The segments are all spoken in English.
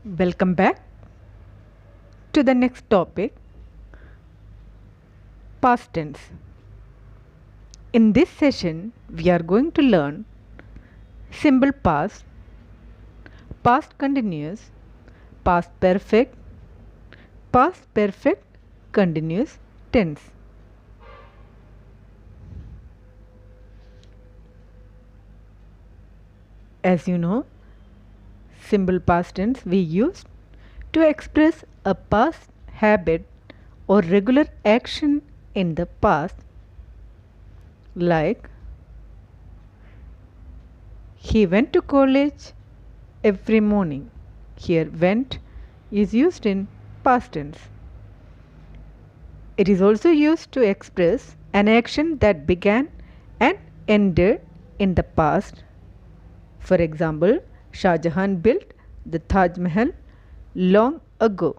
Welcome back to the next topic, past tense. In this session, we are going to learn simple past, past continuous, past perfect continuous tense. As you know, simple past tense we use to express a past habit or regular action in the past, like he went to college every morning. Here, went is used in past tense. It is also used to express an action that began and ended in the past. For example, Shah Jahan built the Taj Mahal long ago.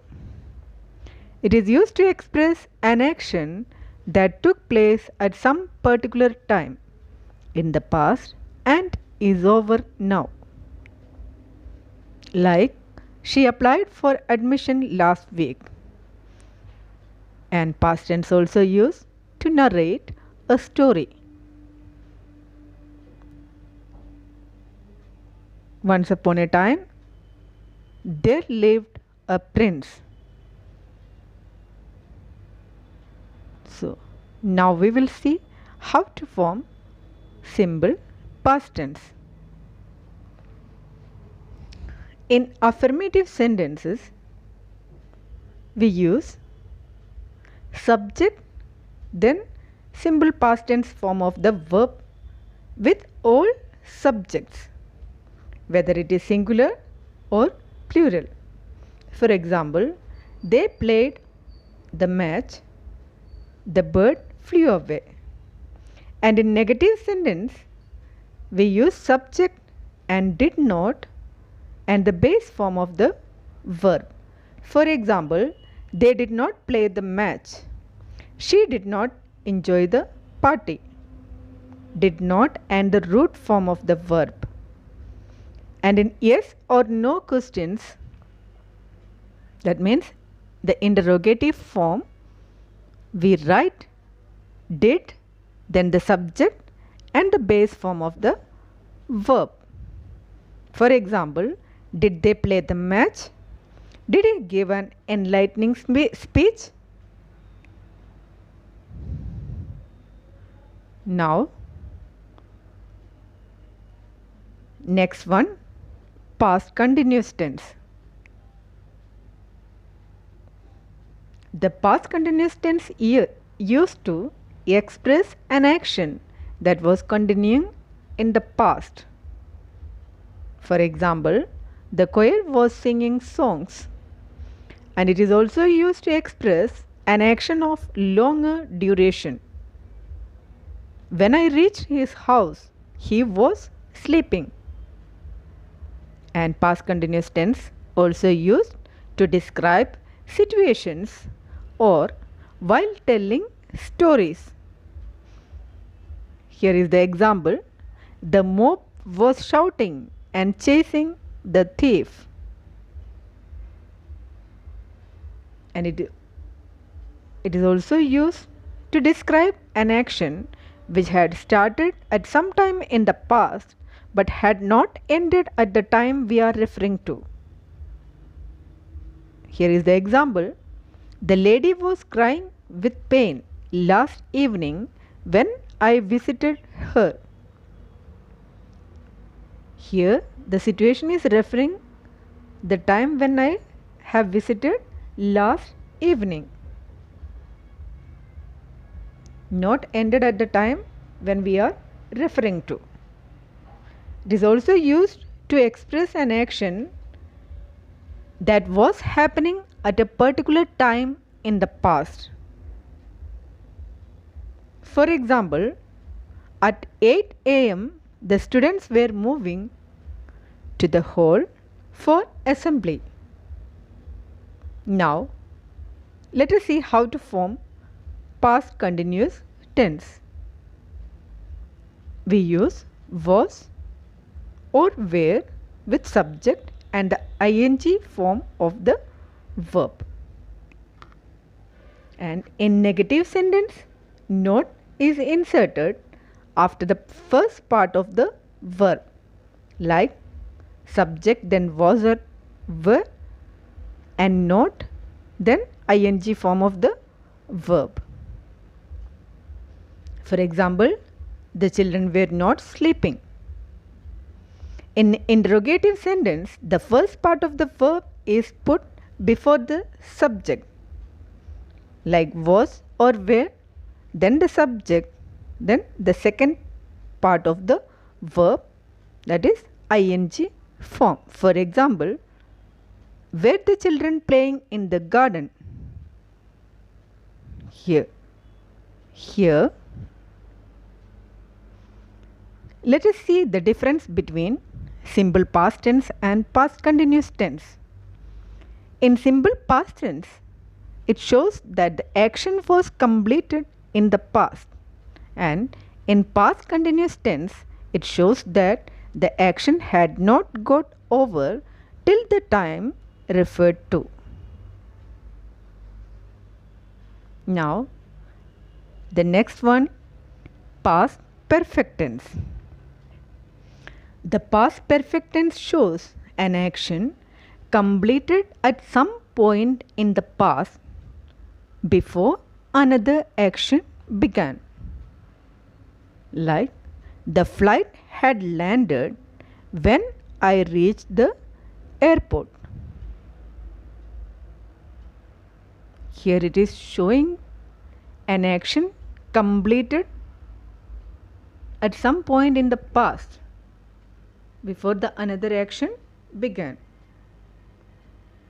It is used to express an action that took place at some particular time in the past and is over now. Like, she applied for admission last week. And past tense also used to narrate a story. Once upon a time, there lived a prince. So, now we will see how to form simple past tense. In affirmative sentences, we use subject, then simple past tense form of the verb with all subjects, whether it is singular or plural. For example, they played the match, the bird flew away. And in negative sentence, we use subject and did not and the base form of the verb. For example, they did not play the match. She did not enjoy the party. Did not and the root form of the verb. And in yes or no questions, that means the interrogative form, we write did, then the subject and the base form of the verb. For example, did they play the match? Did he give an enlightening speech? Now, next one, past continuous tense. The past continuous tense used to express an action that was continuing in the past. For example, the choir was singing songs, and it is also used to express an action of longer duration. When I reached his house, he was sleeping. And past continuous tense also used to describe situations or while telling stories. Here is the example. The mob was shouting and chasing the thief. And it is also used to describe an action which had started at some time in the past but had not ended at the time we are referring to. Here is the example. The lady was crying with pain last evening when I visited her. Here the situation is referring the time when I have visited last evening, not ended at the time when we are referring to. It is also used to express an action that was happening at a particular time in the past. For example, at 8 a.m. the students were moving to the hall for assembly. Now, let us see how to form past continuous tense. We use was or were with subject and the ing form of the verb. And in negative sentence, not is inserted after the first part of the verb, like subject then was or were, and not then ing form of the verb. For example, the children were not sleeping. In interrogative sentence, the first part of the verb is put before the subject, like was or were, then the subject, then the second part of the verb, that is ing form. For example, were the children playing in the garden? Here. Let us see the difference between simple past tense and past continuous tense. In simple past tense, it shows that the action was completed in the past, and in past continuous tense, it shows that the action had not got over till the time referred to. Now, the next one, past perfect tense. The past perfect tense shows an action completed at some point in the past before another action began. Like, the flight had landed when I reached the airport. Here it is showing an action completed at some point in the past before the another action began.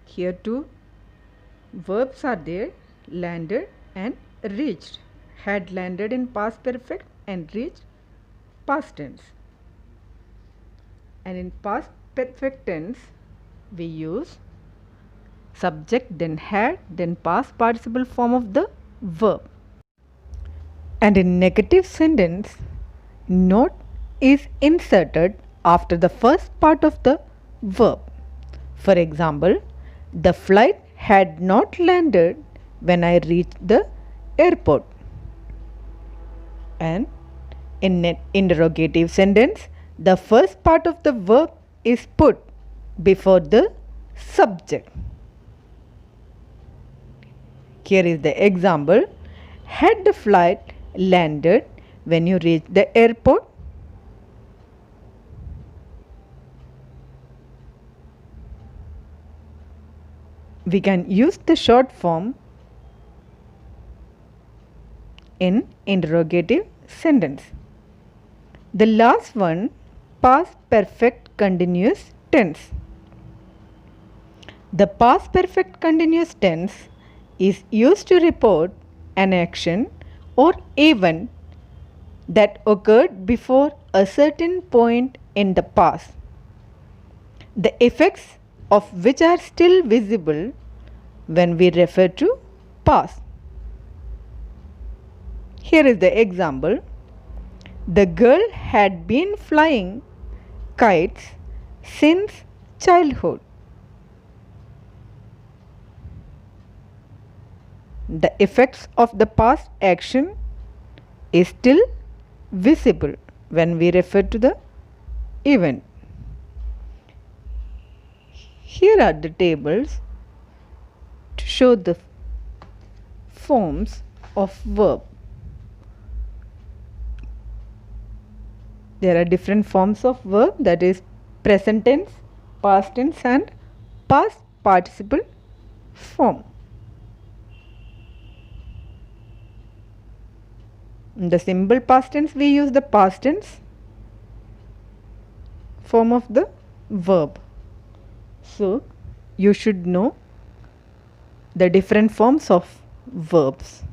Here two verbs are there, landed and reached. Had landed in past perfect and reached past tense. And in past perfect tense, we use subject, then had, then past participle form of the verb. And in negative sentence, not is inserted after the first part of the verb. For example, the flight had not landed when I reached the airport. And in an interrogative sentence, the first part of the verb is put before the subject. Here is the example. Had the flight landed when you reached the airport? We can use the short form in interrogative sentence. The last one, past perfect continuous tense. The past perfect continuous tense is used to report an action or event that occurred before a certain point in the past, the effects of which are still visible when we refer to past. Here is the example. The girl had been flying kites since childhood. The effects of the past action is still visible when we refer to the event. Here are the tables to show the forms of verb. There are different forms of verb, that is present tense, past tense and past participle form. In the simple past tense, we use the past tense form of the verb. So, you should know the different forms of verbs.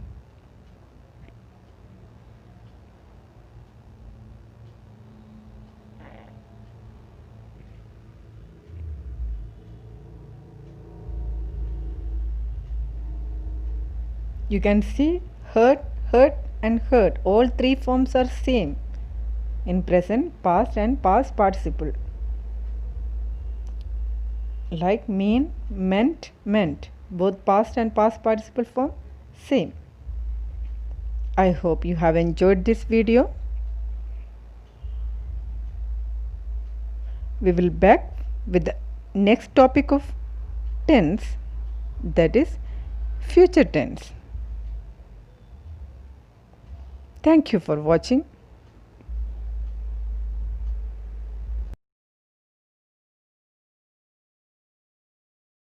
You can see heard, heard and heard. All three forms are same in present, past and past participle. like mean, meant, meant. Both past and past participle form same. I hope you have enjoyed this video. We will back with the next topic of tense, that is future tense. Thank you for watching.